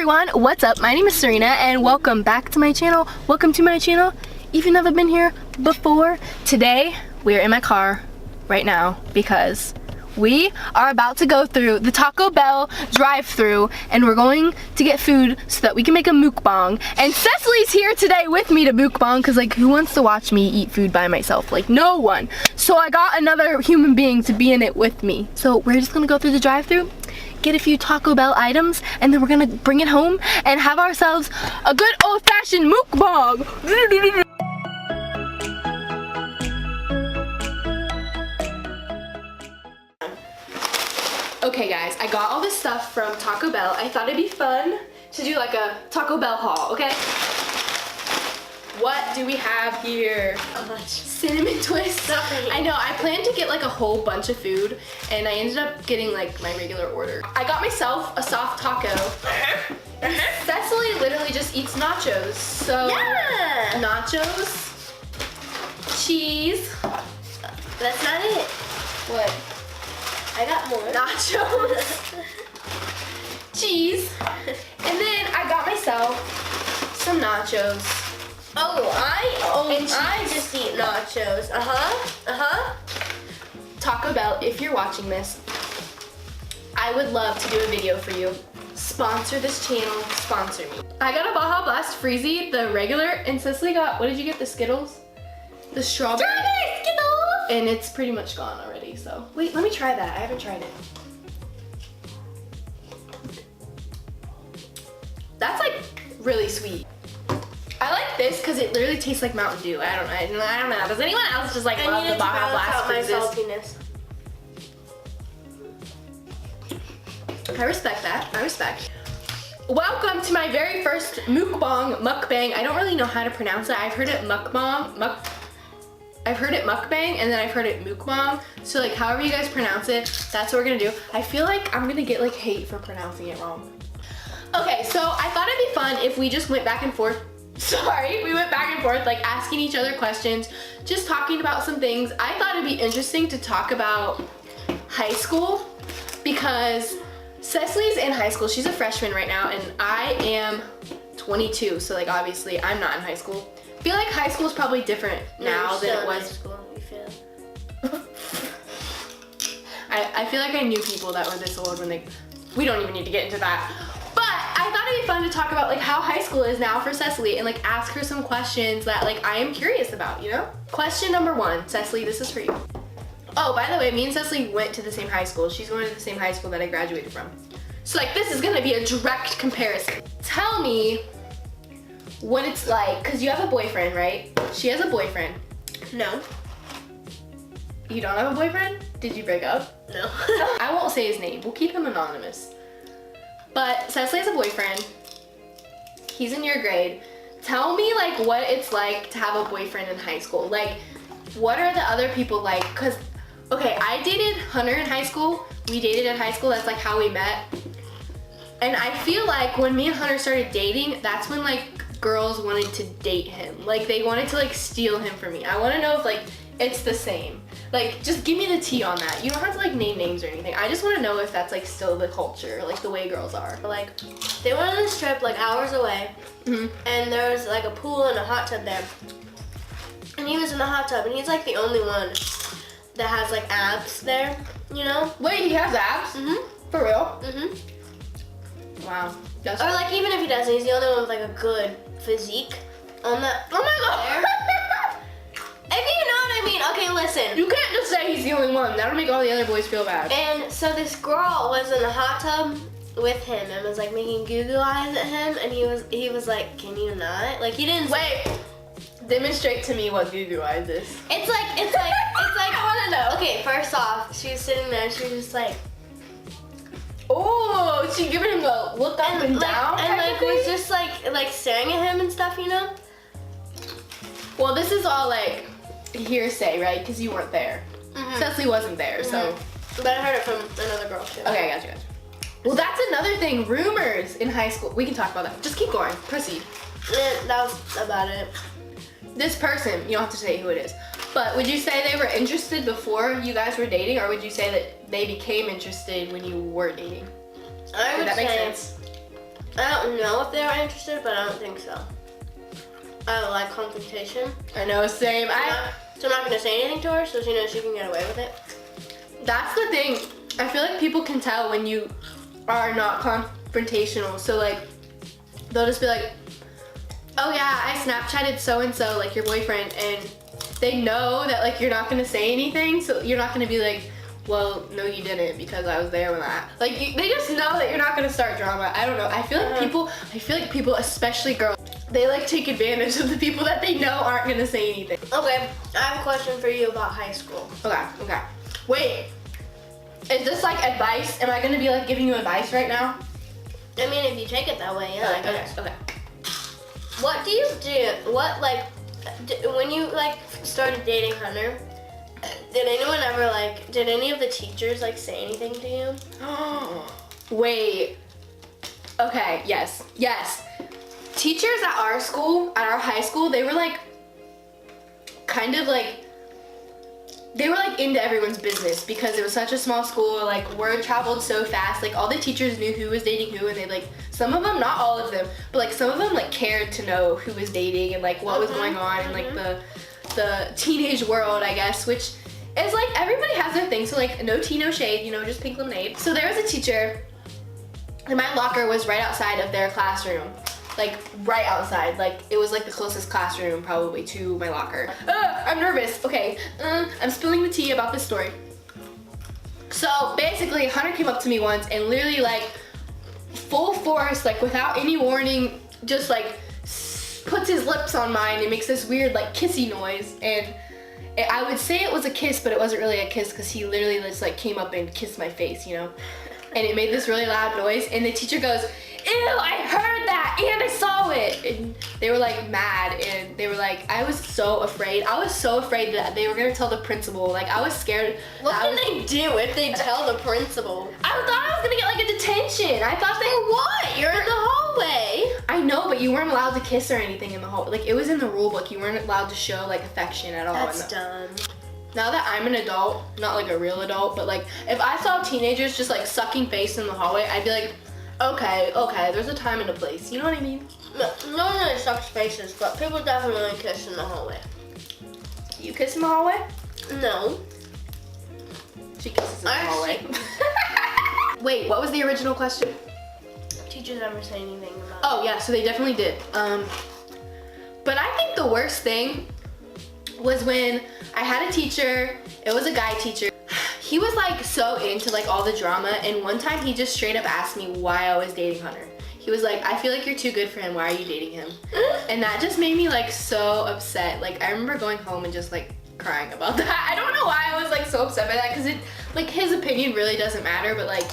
everyone, what's up? My name is Serena and welcome back to my channel. Welcome to my channel. If you've never been here before, today we're in my car right now because we are about to go through the Taco Bell drive-thru and we're going to get food so that we can make a mukbang. And Cecily's here today with me to mukbang because like who wants to watch me eat food by myself? Like no one. So I got another human being to be in it with me. So we're just gonna go through the drive-thru, get a few Taco Bell items, and then we're gonna bring it home and have ourselves a good old-fashioned mukbang. Okay guys, I got all this stuff from Taco Bell. I thought it'd be fun to do like a Taco Bell haul, okay? What do we have here? A bunch. Cinnamon twists. I know, I planned to get like a whole bunch of food and I ended up getting like my regular order. I got myself a soft taco. Cecily literally just eats nachos. So yeah. Nachos, cheese. That's not it. What? I got more. Nachos, cheese, and then I got myself some nachos. Oh, I just eat nachos. Taco Bell, if you're watching this, I would love to do a video for you. Sponsor this channel, sponsor me. I got a Baja Blast Freezy, the regular, and Cecily got, what did you get, the Skittles? The strawberry Skittles! And it's pretty much gone already, so. Wait, let me try that. I haven't tried it. That's like really sweet. I like this because it literally tastes like Mountain Dew. I don't know. Does anyone else just like love the Baja Blast saltiness? I respect that. I respect. Welcome to my very first mukbang. I don't really know how to pronounce it. I've heard it I've heard it mukbang and then I've heard it mukbang. So like however you guys pronounce it, that's what we're gonna do. I feel like I'm gonna get like hate for pronouncing it wrong. Okay, so I thought it'd be fun if we just went back and forth. Sorry, we went back and forth like asking each other questions, just talking about some things. I thought it'd be interesting to talk about high school because Cecily's in high school. She's a freshman right now and I am 22, so like obviously I'm not in high school. I feel like high school is probably different now than it was. High school, you feel? I feel like I knew people that were this old when we don't even need to get into that. But I thought it'd be fun to talk about like how high school is now for Cecily and like ask her some questions that like I am curious about, you know? Question number 1, Cecily, this is for you. Oh, by the way, me and Cecily went to the same high school. She's going to the same high school that I graduated from. So like this is gonna be a direct comparison. Tell me what it's like, cause you have a boyfriend, right? She has a boyfriend. No. You don't have a boyfriend? Did you break up? No. I won't say his name. We'll keep him anonymous. But Cecily has a boyfriend. He's in your grade. Tell me like what it's like to have a boyfriend in high school. Like, what are the other people like? Cause, okay, I dated Hunter in high school. We dated in high school. That's like how we met. And I feel like when me and Hunter started dating, that's when like girls wanted to date him. Like they wanted to like steal him from me. I want to know if like it's the same. Like just give me the tea on that. You don't have to like name names or anything. I just want to know if that's like still the culture, like the way girls are. Like they went on this trip like hours away and there was like a pool and a hot tub there. And he was in the hot tub and he's like the only one that has like abs there, you know? Wait, he has abs? For real? Wow. That's or like even if he doesn't, he's the only one with like a good physique on that. Oh my god! If you know what I mean. Okay, listen. You can't just say he's the only one. That'll make all the other boys feel bad. And so this girl was in the hot tub with him and was like making goo-goo eyes at him and he was like, can you not? Like he didn't. Wait. Demonstrate to me what goo-goo eyes is. It's like I wanna know. Okay, first off, she was sitting there and she was just like, oh, she giving him the look up and down and like was just like staring at him and stuff, you know? Well, this is all like hearsay, right? Because you weren't there. Cecily wasn't there, so. But I heard it from another girl too. Okay, I got you. Well, that's another thing. Rumors in high school. We can talk about that. Just keep going. Proceed. That was about it. This person, you don't have to say who it is, but would you say they were interested before you guys were dating, or would you say that they became interested when you were dating? I would Did that make say sense? I don't know if they were interested, but I don't think so. I don't like confrontation. I know, same. So I'm not gonna say anything to her, so she knows she can get away with it. That's the thing. I feel like people can tell when you are not confrontational. So like, they'll just be like, oh yeah, I Snapchatted so-and-so, like your boyfriend, and they know that like you're not gonna say anything, so you're not gonna be like, well, no you didn't because I was there when that. Like, they just know that you're not gonna start drama. I don't know. I feel like people, especially girls, they like take advantage of the people that they know aren't gonna say anything. Okay, I have a question for you about high school. Okay. Wait, is this like advice? Am I gonna be like giving you advice right now? I mean, if you take it that way, yeah. I guess. Okay. What do you do? What like, when you like started dating Hunter? Did anyone ever like? Did any of the teachers like say anything to you? Wait. Okay. Yes. Teachers at our school, at our high school, they were like, kind of like, they were like into everyone's business because it was such a small school. Like, word traveled so fast. Like, all the teachers knew who was dating who, and they like, some of them, not all of them, but like some of them like cared to know who was dating and like what was going on in like the teenage world, I guess, which is like, everybody has their thing. So like, no tea, no shade, you know, just pink lemonade. So there was a teacher, and my locker was right outside of their classroom. Like, right outside. Like, it was like the closest classroom probably to my locker. I'm nervous. Okay, I'm spilling the tea about this story. So basically, Hunter came up to me once and literally like, full force, like without any warning, just like puts his lips on mine and makes this weird like kissy noise. And I would say it was a kiss, but it wasn't really a kiss because he literally just like came up and kissed my face, you know? And it made this really loud noise, and the teacher goes, ew, I heard that and I saw it. And they were like mad, and they were like, I was so afraid. I was so afraid that they were gonna tell the principal. Like, I was scared. What can they do if they tell the principal? I thought I was gonna get like a detention. I thought they For what? You're in the hallway. I know, but you weren't allowed to kiss or anything in the hall. Like, it was in the rule book. You weren't allowed to show like affection at all. That's dumb. Now that I'm an adult, not like a real adult, but like if I saw teenagers just like sucking face in the hallway, I'd be like, okay, there's a time and a place. You know what I mean? No one really sucks faces, but people definitely kiss in the hallway. You kiss in the hallway? No. She kisses in the hallway. Wait, what was the original question? Teachers ever say anything about Oh yeah, so they definitely did. But I think the worst thing was when I had a teacher, it was a guy teacher. He was like so into like all the drama, and one time he just straight up asked me why I was dating Hunter. He was like, I feel like you're too good for him, why are you dating him? And that just made me like so upset. Like, I remember going home and just like crying about that. I don't know why I was like so upset by that, because it, like, his opinion really doesn't matter, but like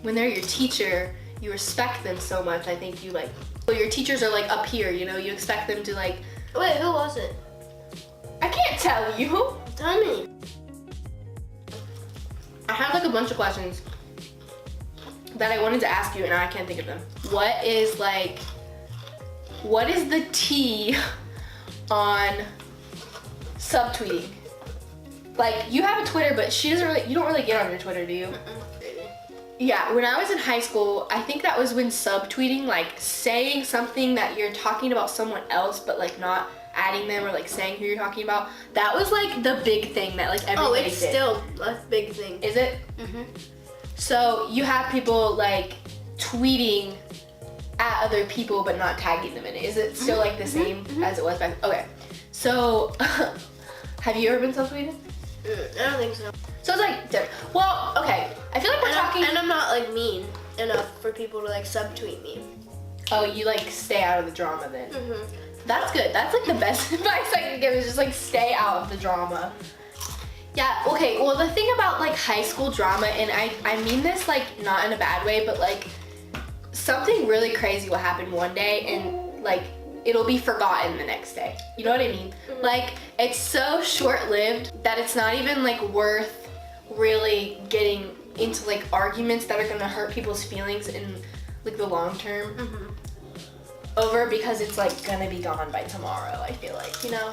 when they're your teacher, you respect them so much. I think you like, well, your teachers are like up here, you know, you expect them to like. Wait, who was it? I can't tell you. Tell me. I have like a bunch of questions that I wanted to ask you, and I can't think of them. What is the tea on subtweeting? Like, you have a Twitter, but you don't really get on your Twitter, do you? Yeah, when I was in high school, I think that was when subtweeting, like saying something that you're talking about someone else, but like not adding them or like saying who you're talking about, that was like the big thing that like everybody did. Oh, it's still a big thing. Is it? So you have people like tweeting at other people but not tagging them in it. Is it still like the same as it was back? Okay. So have you ever been subtweeted? I don't think so. So it's like different. Well, okay. I feel like we're talking. And I'm not like mean enough for people to like subtweet me. Oh, you like stay out of the drama then. That's good. That's like the best advice I can give, is just like stay out of the drama. Yeah, okay, well the thing about like high school drama, and I mean this like not in a bad way, but like something really crazy will happen one day and like it'll be forgotten the next day. You know what I mean? Like, it's so short-lived that it's not even like worth really getting into like arguments that are gonna hurt people's feelings in like the long term. Over, because it's like gonna be gone by tomorrow, I feel like, you know?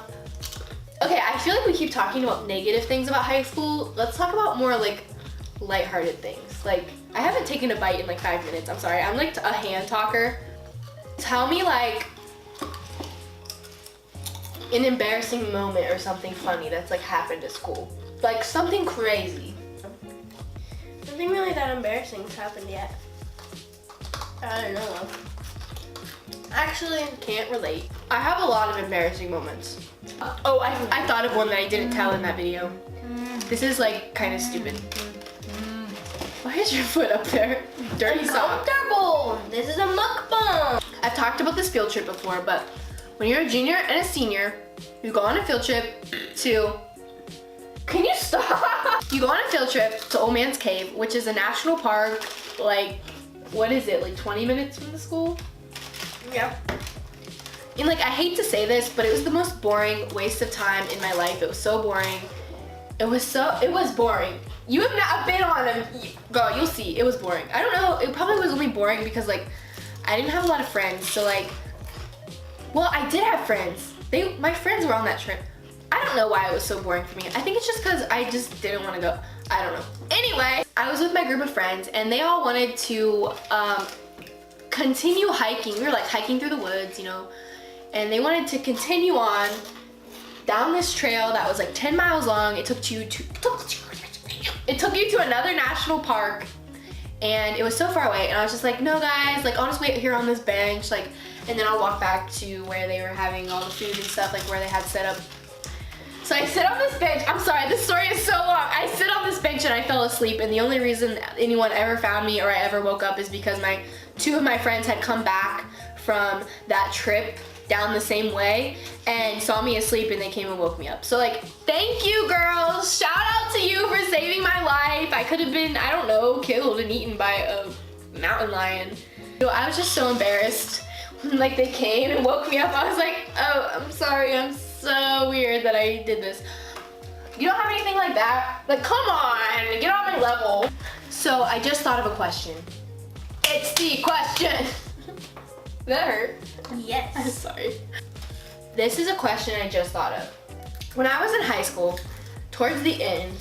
Okay, I feel like we keep talking about negative things about high school. Let's talk about more like lighthearted things. Like, I haven't taken a bite in like 5 minutes. I'm sorry. I'm like a hand talker. Tell me like an embarrassing moment or something funny that's like happened at school. Like something crazy. Nothing really that embarrassing has happened yet. I don't know. Actually, can't relate. I have a lot of embarrassing moments. Oh, I thought of one that I didn't tell in that video. This is like kind of stupid. Why is your foot up there? Dirty sock. Uncomfortable. This is a mukbang. I've talked about this field trip before, but when you're a junior and a senior, you go on a field trip to... Can you stop? You go on a field trip to Old Man's Cave, which is a national park, like, what is it, like 20 minutes from the school? Yeah. And like, I hate to say this, but it was the most boring waste of time in my life. It was so boring. It was boring. You have not been on them. Girl, you'll see, it was boring. I don't know, it probably was only boring because like, I didn't have a lot of friends, so like, well, I did have friends. My friends were on that trip. I don't know why it was so boring for me. I think it's just because I just didn't want to go. I don't know. Anyway, I was with my group of friends and they all wanted to continue hiking. We were like hiking through the woods, you know, and they wanted to continue on down this trail that was like 10 miles long. It took you to another national park and it was so far away. And I was just like, no guys, like I'll just wait here on this bench, like, and then I'll walk back to where they were having all the food and stuff, like where they had set up. So I sit on this bench. I'm sorry, this story is so long. I sit on this bench and I fell asleep, and the only reason anyone ever found me or I ever woke up is because two of my friends had come back from that trip down the same way and saw me asleep and they came and woke me up. So like, thank you girls. Shout out to you for saving my life. I could have been, I don't know, killed and eaten by a mountain lion. So I was just so embarrassed when like they came and woke me up. I was like, oh, I'm sorry, I'm so weird that I did this. You don't have anything like that? Like, come on, get on my level. So I just thought of a question. It's the question. That hurt. Yes. I'm sorry. This is a question I just thought of. When I was in high school, towards the end,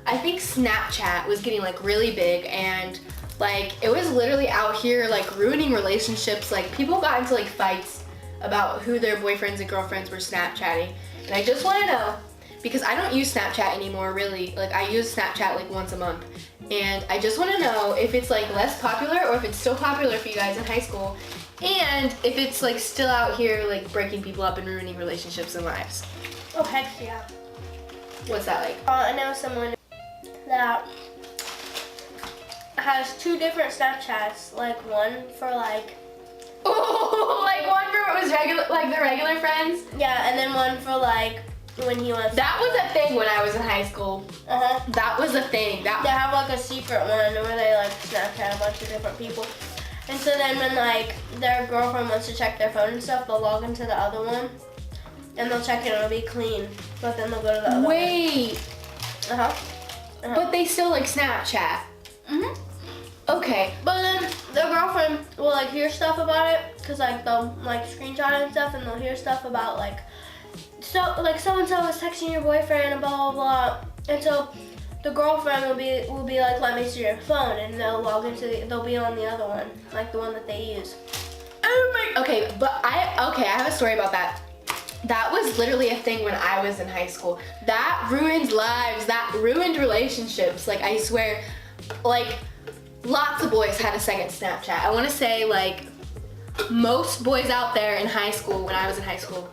I think Snapchat was getting like really big and like it was literally out here like ruining relationships. Like people got into like fights about who their boyfriends and girlfriends were Snapchatting. And I just want to know, because I don't use Snapchat anymore really, like I use Snapchat like once a month. And I just want to know if it's like less popular or if it's still popular for you guys in high school. And if it's like still out here like breaking people up and ruining relationships and lives. Oh heck yeah. What's that like? I know someone that has 2 different Snapchats, like one for like... Oh, like one for it was regular, like the regular friends? Yeah, and then one for like when he wants... That was a thing when I was in high school. Uh-huh. That was a thing. They have like a secret one where they like Snapchat a bunch of different people. And so then when like their girlfriend wants to check their phone and stuff, they'll log into the other one and they'll check it and it'll be clean. But then they'll go to the other one. Wait. Uh-huh. Uh-huh. But they still like Snapchat. Mm-hmm. Okay. But then their girlfriend will like hear stuff about it because like they'll like screenshot it and stuff and they'll hear stuff about like so and-so was texting your boyfriend and blah blah blah. And so the girlfriend will be like, let me see your phone, and they'll log into they'll be on the other one, like the one that they use. Oh my. Okay, but I have a story about that. That was literally a thing when I was in high school. That ruined lives. That ruined relationships. Like I swear, like lots of boys had a second Snapchat. I want to say like most boys out there in high school when I was in high school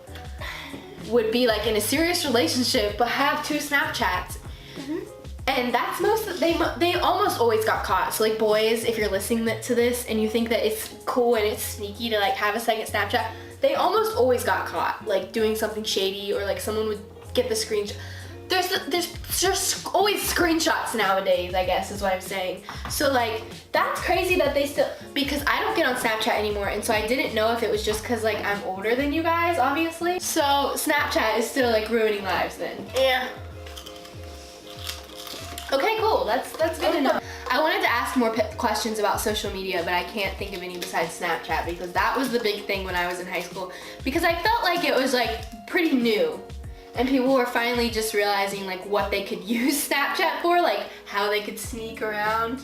would be like in a serious relationship but have 2 Snapchats. Mm-hmm. And that's they almost always got caught. So like boys, if you're listening to this and you think that it's cool and it's sneaky to like have a second Snapchat, they almost always got caught like doing something shady or like someone would get the screenshot. There's just always screenshots nowadays, I guess is what I'm saying. So like that's crazy that they still, because I don't get on Snapchat anymore, and so I didn't know if it was just because like I'm older than you guys, obviously. So Snapchat is still like ruining lives then. Yeah. Okay, cool. That's good to know. I wanted to ask more questions about social media, but I can't think of any besides Snapchat because that was the big thing when I was in high school because I felt like it was like pretty new. And people were finally just realizing like what they could use Snapchat for, like how they could sneak around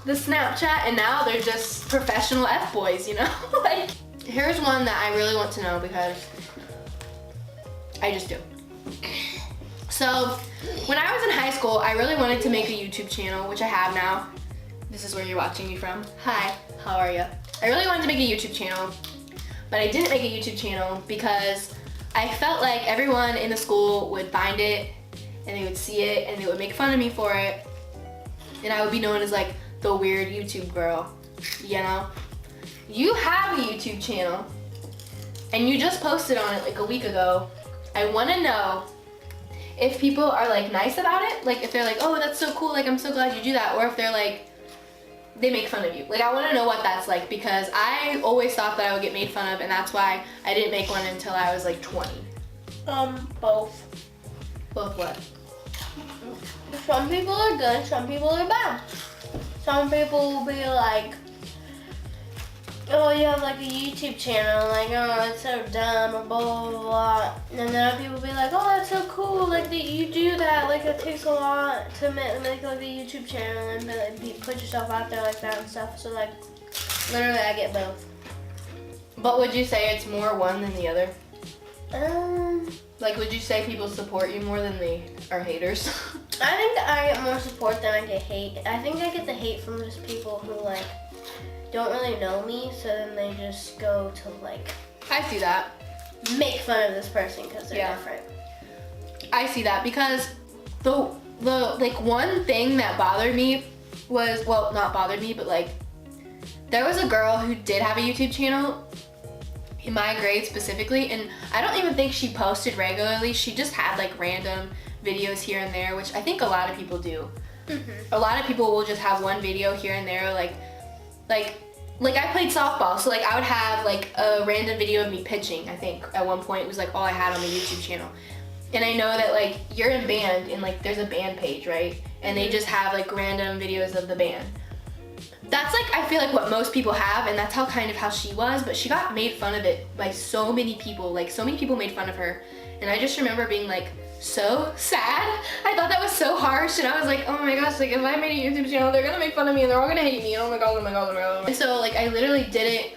the Snapchat, and now they're just professional F-boys, you know? Like, here's one that I really want to know because I just do. So, when I was in high school, I really wanted to make a YouTube channel, which I have now. This is where you're watching me from. Hi, how are you? I really wanted to make a YouTube channel, but I didn't make a YouTube channel because I felt like everyone in the school would find it and they would see it and they would make fun of me for it. And I would be known as like the weird YouTube girl, you know? You have a YouTube channel and you just posted on it like a week ago. I wanna know if people are like nice about it, like if they're like, oh, that's so cool, like I'm so glad you do that, or if they're like, they make fun of you. Like I wanna know what that's like because I always thought that I would get made fun of and that's why I didn't make one until I was like 20. Both. Both what? Some people are good, some people are bad. Some people will be like, oh, you have like a YouTube channel, like, oh, it's so dumb, or blah, blah, blah, blah. And then other people will be like, oh, that's so cool, like, that you do that, like, it takes a lot to make like a YouTube channel and like, put yourself out there like that and stuff. So, like, literally, I get both. But would you say it's more one than the other? Like, would you say people support you more than they are haters? I think I get more support than I get hate. I think I get the hate from just people who, like, don't really know me, so then they just go to, like, I see that. make fun of this person because they're different. I see that because the like one thing that bothered me was, well, not bothered me, but like there was a girl who did have a YouTube channel in my grade specifically, and I don't even think she posted regularly. She just had like random videos here and there, which I think a lot of people do. A lot of people will just have one video here and there, like I played softball, so like I would have like a random video of me pitching. I think at one point it was like all I had on my YouTube channel. And I know that like you're in band and like there's a band page, right? And they just have like random videos of the band. That's like, I feel like what most people have, and that's how she was, but she got made fun of it by so many people. Like so many people made fun of her. And I just remember being like so sad. I thought that was so harsh, and I was like, oh my gosh, like if I made a YouTube channel, they're gonna make fun of me and they're all gonna hate me. Oh my god, oh my god, oh my god. And so like I literally didn't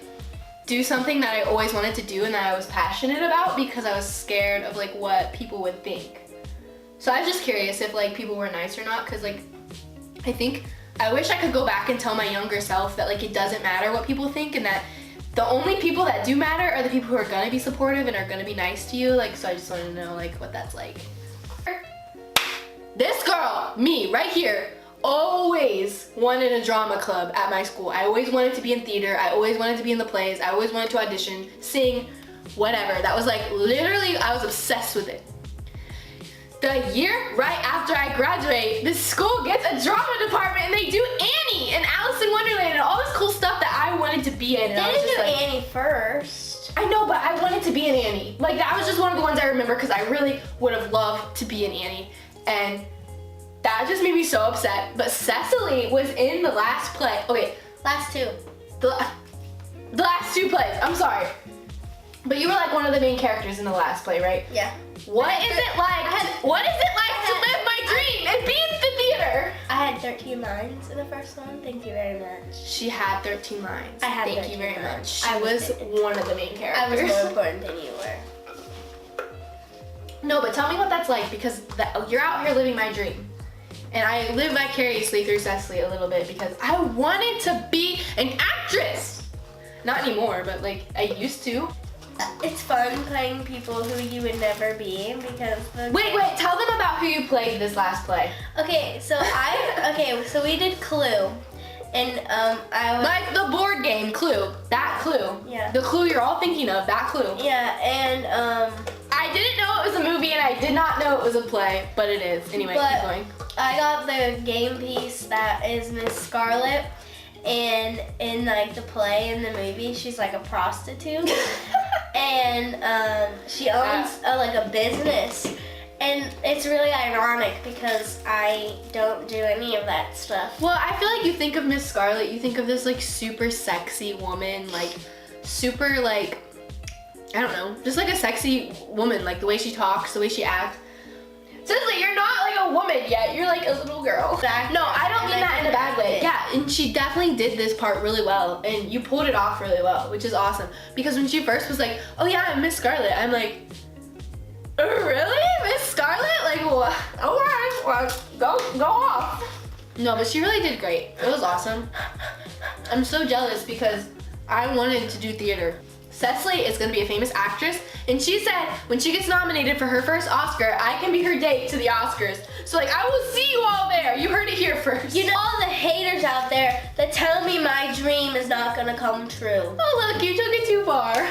do something that I always wanted to do and that I was passionate about because I was scared of like what people would think. So I was just curious if like people were nice or not, because like I wish I could go back and tell my younger self that like it doesn't matter what people think, and that the only people that do matter are the people who are gonna be supportive and are gonna be nice to you. Like, so I just wanted to know like what that's like. This girl, me, right here, always wanted a drama club at my school. I always wanted to be in theater. I always wanted to be in the plays. I always wanted to audition, sing, whatever. That was like literally, I was obsessed with it. The year right after I graduate, the school gets a drama department and they do Annie and Alice in Wonderland and all this cool stuff that I wanted to be in. And They didn't do Annie first. I know, but I wanted to be in Annie. Like that was just one of the ones I remember because I really would have loved to be in Annie. And that just made me so upset. But Cecily was in the last play. Okay, Last two. the last two plays. I'm sorry. But you were like one of the main characters in the last play, right? Yeah. What is it like to live my dream and be in the theater? I had 13 lines in the first one. Thank you very much. She had 13 lines. I had Thank 13 you very lines. much. I was one of the main I was characters. more important than you were. No, but tell me what that's like, because you're out here living my dream. And I live vicariously through Cecily a little bit because I wanted to be an actress. Not anymore, but like I used to. It's fun playing people who you would never be because Wait, tell them about who you played this last play. Okay, so so we did Clue. And I was Like the board game Clue. That Clue. Yeah. The Clue you're all thinking of, that Clue. Yeah, and I didn't know it was a movie and I did not know it was a play, but it is. Anyway, keep going. I got the game piece that is Miss Scarlet, and in like the play in the movie, she's like a prostitute, and she owns like a business, and it's really ironic because I don't do any of that stuff. Well, I feel like you think of Miss Scarlet, you think of this like super sexy woman, like super like I don't know, just like a sexy woman, like the way she talks, the way she acts. Seriously, you're not like a woman yet. You're like a little girl. Exactly. No, I don't mean that in a bad way. Yeah, and she definitely did this part really well, and you pulled it off really well, which is awesome. Because when she first was like, "Oh yeah, I'm Miss Scarlet," I'm like, "Oh, really, Miss Scarlet? Like, what? All right, well, go off." No, but she really did great. It was awesome. I'm so jealous because I wanted to do theater. Cecily is gonna be a famous actress, and she said when she gets nominated for her first Oscar, I can be her date to the Oscars. So like, I will see you all there. You heard it here first. You know all the haters out there that tell me my dream is not gonna come true. Oh look, you took it too far.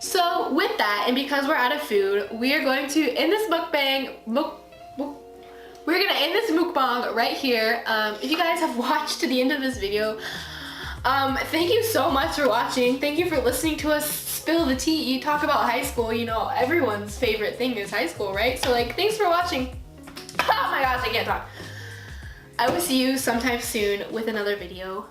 So with that, and because we're out of food, we are going to end this mukbang. We're gonna end this mukbang right here. If you guys have watched to the end of this video, thank you so much for watching. Thank you for listening to us spill the tea. You talk about high school, you know, everyone's favorite thing is high school, right? So like, thanks for watching. Oh my gosh, I can't talk. I will see you sometime soon with another video.